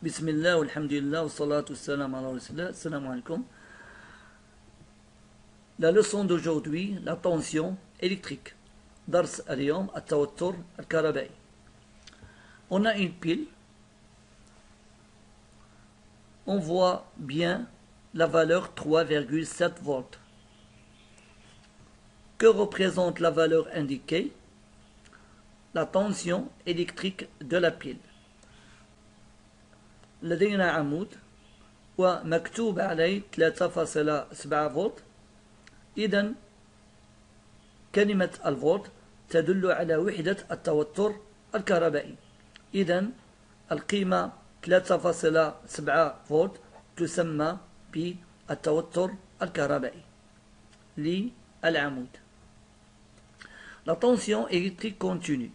Bismillah, alhamdulillah, salatu salam ala rasulillah, salam alaikum. La leçon d'aujourd'hui, la tension électrique. Dars al-yawm, at-tawattur al-karabai. On a une pile. On voit bien la valeur 3,7 volts. Que représente la valeur indiquée? La tension électrique de la pile. لدينا عمود ومكتوب عليه 3.7 فولت. إذن كلمة الفولت تدل على وحدة التوتر الكهربائي. إذن القيمة 3.7 فولت تسمى بالتوتر الكهربائي للعمود. La tension électrique continue.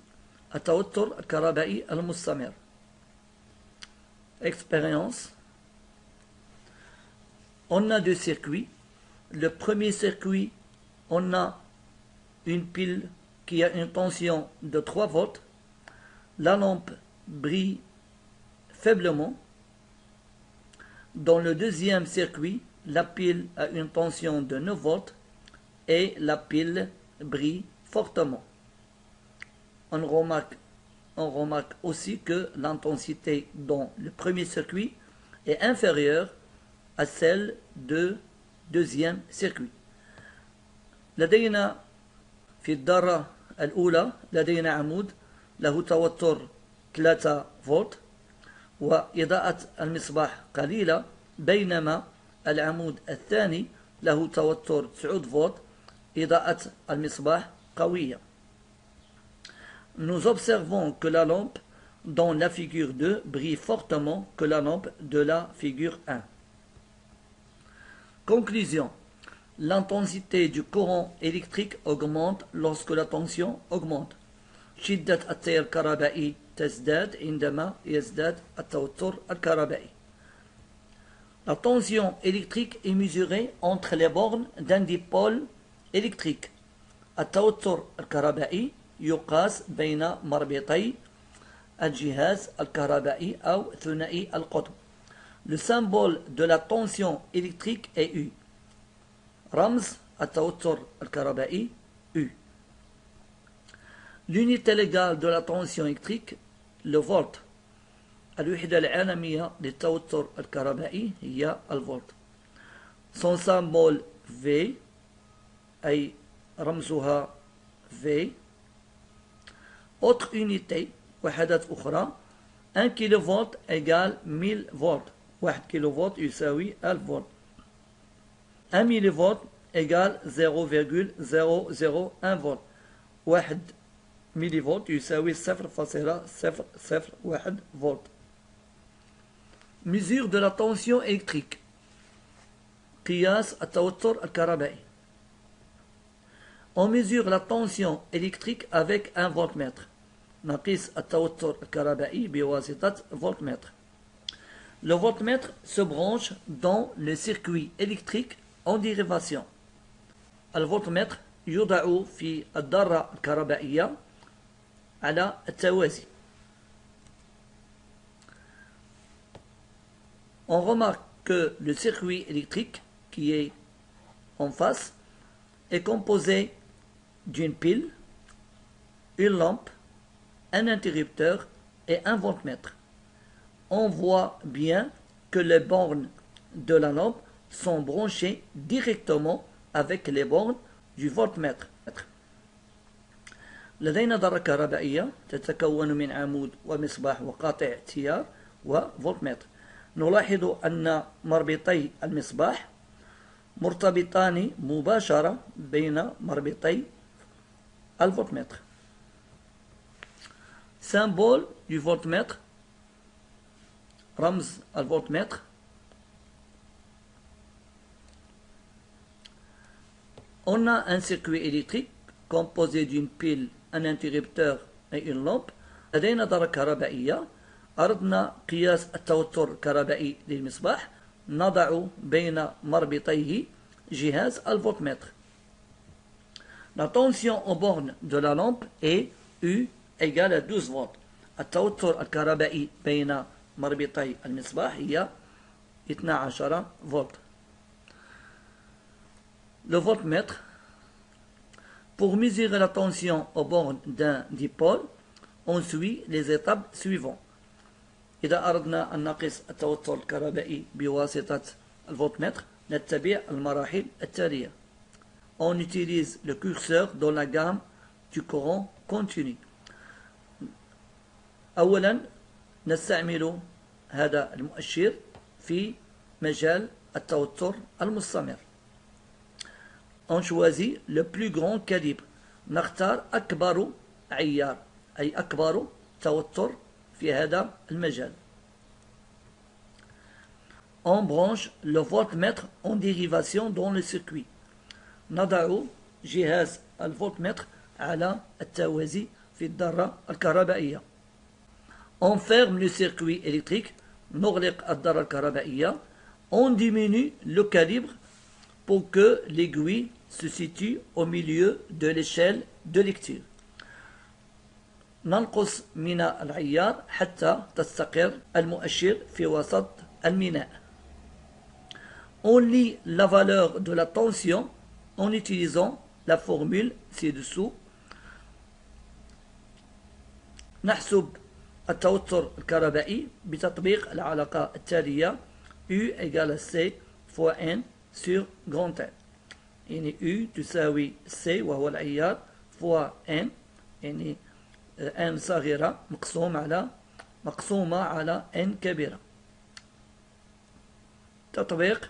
التوتر الكهربائي المستمر. Expérience. On a deux circuits. Le premier circuit, on a une pile qui a une tension de 3 volts. La lampe brille faiblement. Dans le deuxième circuit, la pile a une tension de 9 volts et la pile brille fortement. On remarque aussi que l'intensité dans le premier circuit est inférieure à celle du deuxième circuit. لدينا في الذرة الأولى لدينا عمود له توتر 3 فولت وإضاءة المصباح قليلة، بينما العمود الثاني له توتر 9 فولت إضاءة المصباح قوية. Nous observons que la lampe dans la figure 2 brille fortement que la lampe de la figure 1. Conclusion. L'intensité du courant électrique augmente lorsque la tension augmente. شدة التيار الكهربائي تزداد عندما يزداد التوتر الكهربائي. La tension électrique est mesurée entre les bornes d'un dipôle électrique. التوتر الكهربائي يقاس بين مربطي الجهاز الكهربائي أو ثنائي القطب. Le symbole de la tension électrique est U. رمز التوتر الكهربائي U. L'unité légale de la tension électrique, le volt. الوحدة العالمية للتوتر الكهربائي هي الفولت. Son symbole V أي رمزها V. Autre unité, وحدات أخرى, 1 kV égale 1000 volts. 1 kV يساوي 1000 فولت. 1 مليفولت égale 0,001 فولت. 1 مليفولت يساوي 0,001 فولت. Mesure de la tension électrique. قياس التوتر الكهربائي. On mesure la tension électrique avec un voltmètre. نقيس التوتر الكهربائي بواسطة voltmètre. Le voltmètre se branche dans le circuit électrique en dérivation. الفولتمتر يوضع في الذرة الكهربائية على التوازي. On remarque que le circuit électrique qui est en face est composé d'une pile, une lampe, un interrupteur et un voltmètre. On voit bien que les bornes de la lampe sont branchées directement avec les bornes du voltmètre. لدينا ذرة كهربائية تتكون من عمود ومصباح وقاطع تيار وفولتمتر. نلاحظ أن مربطي المصباح مرتبطان مباشرة بين مربطي الفولتمتر. Symbole du voltmètre, رمز الفولتمتر. On a un circuit électrique composé d'une pile, un interrupteur et une lampe. لدينا ذرة كهربائية. أردنا قياس التوتر الكهربائي للمصباح. نضع بين مربطيه جهاز الفولتمتر. La tension aux bornes de la lampe est U égale à 12 volts. التوتر الكهربائي بين مربطي المصباح هي 12 فولت. Le voltmètre, pour mesurer la tension au bord d'un dipôle, on suit les étapes suivantes. إذا أردنا أن نقيس التوتر الكهربائي بواسطة الفولتمتر نتبع المراحل التالية. On utilise le curseur dans la gamme du courant continu. أولا نستعمل هذا المؤشر في مجال التوتر المستمر. On choisit le plus grand calibre. نختار أكبر عيار أي أكبر توتر في هذا المجال. On branche le voltmètre en dérivation dans le circuit. نضع جهاز الفولتمتر على التوازي في الدارة الكهربائية. On ferme le circuit électrique. نغلق الدارة الكهربائية. On diminue le calibre pour que l'aiguille se situe au milieu de l'échelle de lecture. ننقص من العيار حتى تستقر المؤشر في وسط الميناء. On lit la valeur de la tension en utilisant la formule ci-dessous. نحسب التوتر الكهربائي بتطبيق العلاقة التالية U égale C fois N sur grand N. يعني U تساوي C وهو العيار fois N يعني N صغيرة مقسومة على N كبيرة. تطبيق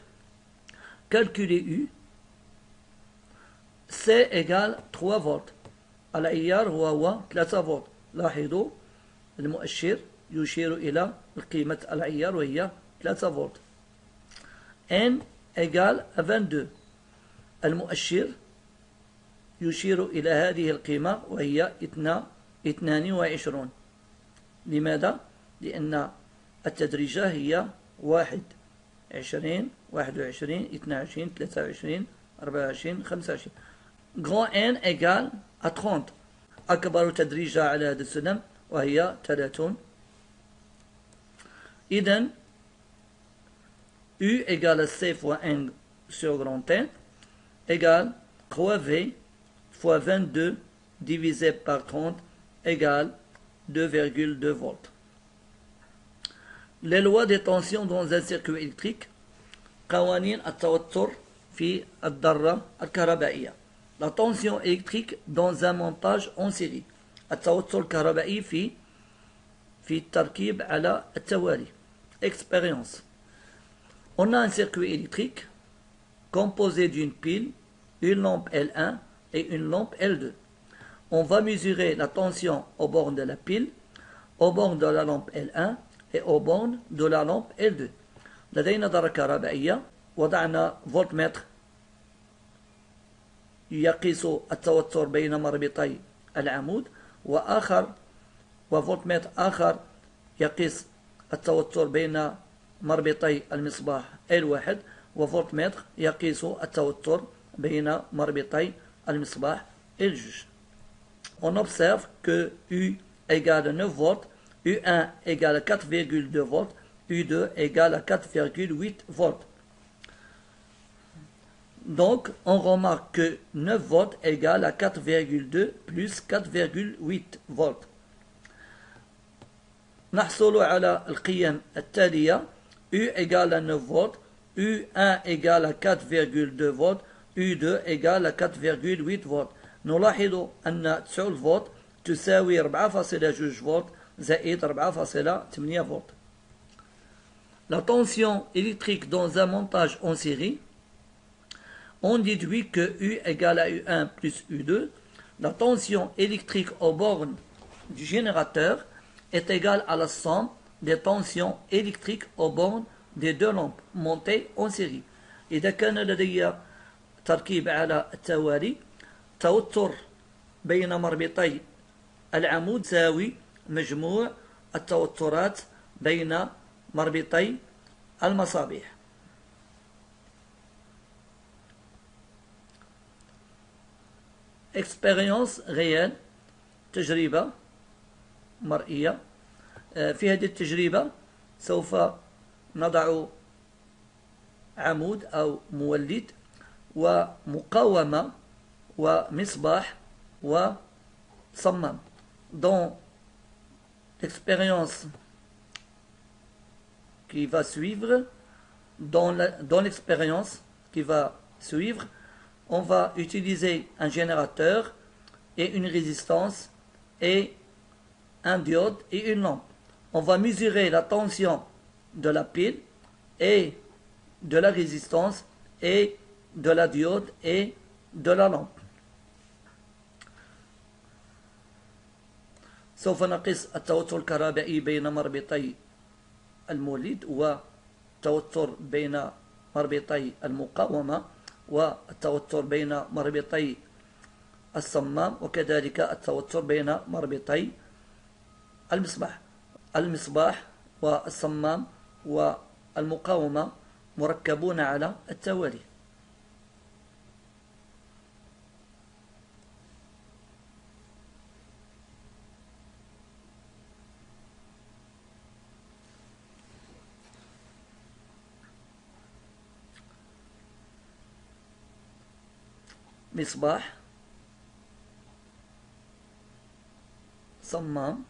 calculer U. C égale 3 فولت. العيار هو 3 فولت. لاحظوا المؤشر يشير إلى قيمة العيار وهي 3 فولت. N égale 22. المؤشر يشير إلى هذه القيمة وهي 22. لماذا؟ لأن التدريجة هي 21 22 22 23 24 25. Grand N égale à 30. أكبر تدريجة على هذا السلم وهي 30. إذن U égale C fois N sur grand N égale 3V fois 22 divisé par 30 égale 2,2 volts. Les lois des tensions dans un circuit électrique. قوانين التوتر في الذرة الكهربائية. La tension électrique dans un montage en série. التوتر الكهربائي في التركيب على التوالي. Expérience. On a un circuit électrique composé d'une pile, une lampe L1 et une lampe L2. On va mesurer la tension aux bornes de la pile, aux bornes de la lampe L1 et aux bornes de la lampe L2. لدينا دارة كهربائية. وضعنا فولتمتر يقيس التوتر بين مربطي العمود وفولتمتر آخر يقيس التوتر بين مربطي المصباح L1 وفولتمتر يقيس التوتر بين مربطي المصباح L2. On observe que U égale 9 volts, U1 égale 4,2 volts, U2 égale 4,8 volts. Donc, on remarque que 9 volts égale à 4,2 plus 4,8 volts. نحصل على القيم التالية. U égale à 9 volts, U1 égale à 4,2 volts, U2 égale à 4,8 volts. نلاحظ أن 9 فولت تساوي 4,2 فولت زائد 4,8 فولت. La tension électrique dans un montage en série. On déduit que U égale à U1 plus U2. La tension électrique aux bornes du générateur est égale à la somme des tensions électriques aux bornes des deux lampes montées en série. إذا كان لدي تركيب على التوالي توتر بين مربطي العمود يساوي مجموع التوترات بين مربطي المصابيح. expérience réelle تجربة مرئية. في هذه التجربة سوف نضع عمود أو مولد ومقاومة ومصباح وصمام. Dans l'expérience qui va suivre, dans l'expérience qui va suivre, on va utiliser un générateur et une résistance et un diode et une lampe. On va mesurer la tension de la pile et de la résistance et de la diode et de la lampe. سوف نقيس التوتر الكهربائي بين مربطي المولد والتوتر بين مربطي المقاومة والتوتر بين مربطي الصمام وكذلك التوتر بين مربطي المصباح. المصباح والصمام والمقاومة مركبون على التوالي. مصباح، صمام،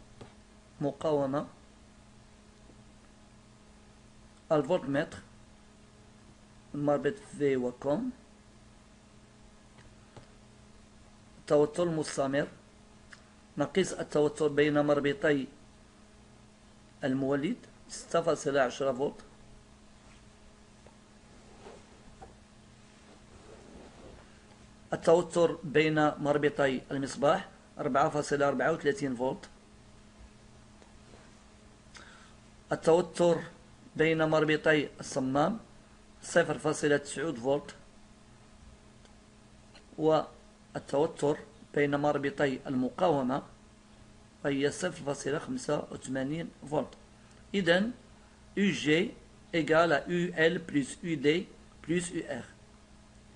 مقاومة، الفولتمتر، المربط في وكم، التوتر المستمر. نقيس التوتر بين مربطي المولد 6.10 فولت، التوتر بين مربطي المصباح 4.34 فولت، التوتر بين مربطي الصمام 0.9 فولت، والتوتر بين مربطي المقاومة هي 0.85 فولت. إذن UG égale à UL plus UD plus UR،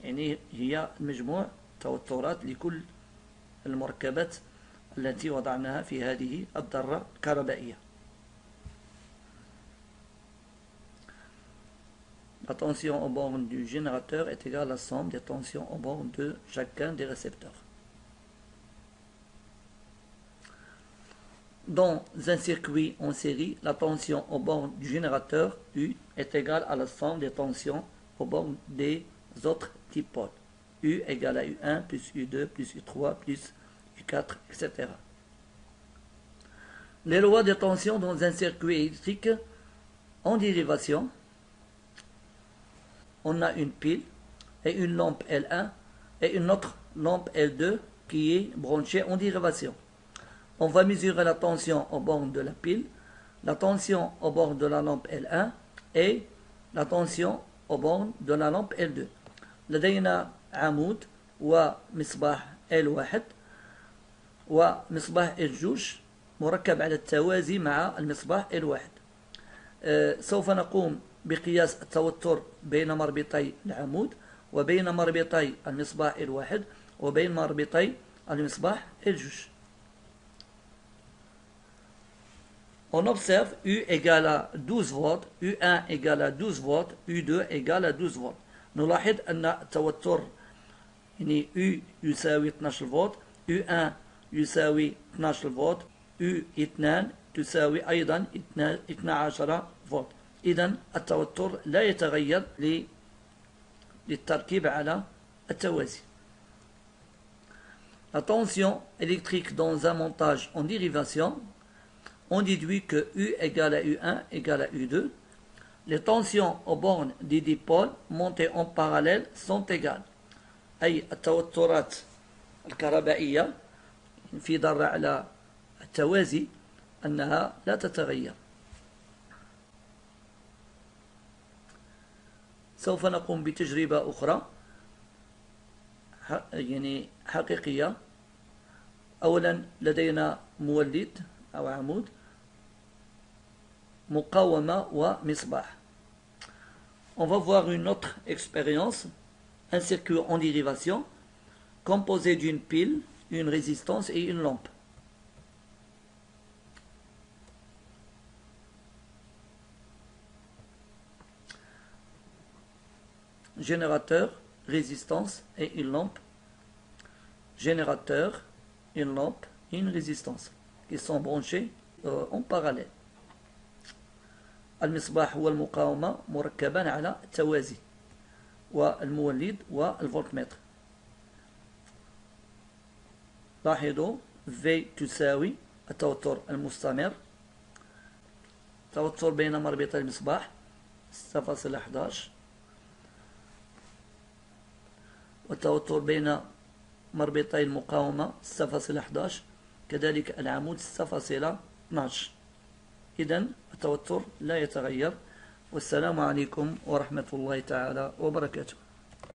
يعني هي مجموع توترات لكل المركبات التي وضعناها في هذه الذرة الكهربائية. La tension aux bornes du générateur est égale à la somme des tensions aux bornes de chacun des récepteurs. Dans un circuit en série, la tension aux bornes du générateur U est égale à la somme des tensions aux bornes des autres dipoles. U égale à U1 plus U2 plus U3 plus U4, etc. Les lois de tension dans un circuit électrique en dérivation. On a une pile et une lampe L1 et une autre lampe L2 qui est branchée en dérivation. On va mesurer la tension aux bornes de la pile, la tension aux bornes de la lampe L1 et la tension aux bornes de la lampe L2. لدينا عمود ومصباح L1 ومصباح L2 مركب على التوازي مع المصباح L1. سوف نقوم بقياس التوتر بين مربطي العمود وبين مربطي المصباح L1 وبين مربطي المصباح L2. On observe U égale à 12 volts, U1 égale à 12 volts, U2 égale à 12 volts. نلاحظ أن التوتر يعني U يساوي 12 فولت، U1 يساوي 12 فولت، U2 تساوي أيضا 12 فولت. إذن التوتر لا يتغير للتركيب على التوازي. La tension électrique dans un montage en dérivation, on déduit que U égale à U1 égale à U2. Les tensions aux bornes des dipôles montées en parallèle sont égales. أي التوترات الكهربائية في ذرة على التوازي أنها لا تتغير. سوف نقوم بتجربة أخرى يعني حقيقية. أولا لدينا مولد أو عمود، مقاومة ومصباح. On va voir une autre expérience, un circuit en dérivation composé d'une pile, une résistance et une lampe. générateur, résistance et une lampe. Générateur, une lampe et une résistance qui sont branchés en parallèle. المصباح والمقاومة مركبان على التوازي والمولد والفولتمتر. لاحظوا V تساوي التوتر المستمر، توتر بين مربطي المصباح 6.11 والتوتر بين مربطي المقاومة 6.11 كذلك العمود 6.12. إذن التوتر لا يتغير. والسلام عليكم ورحمة الله تعالى وبركاته.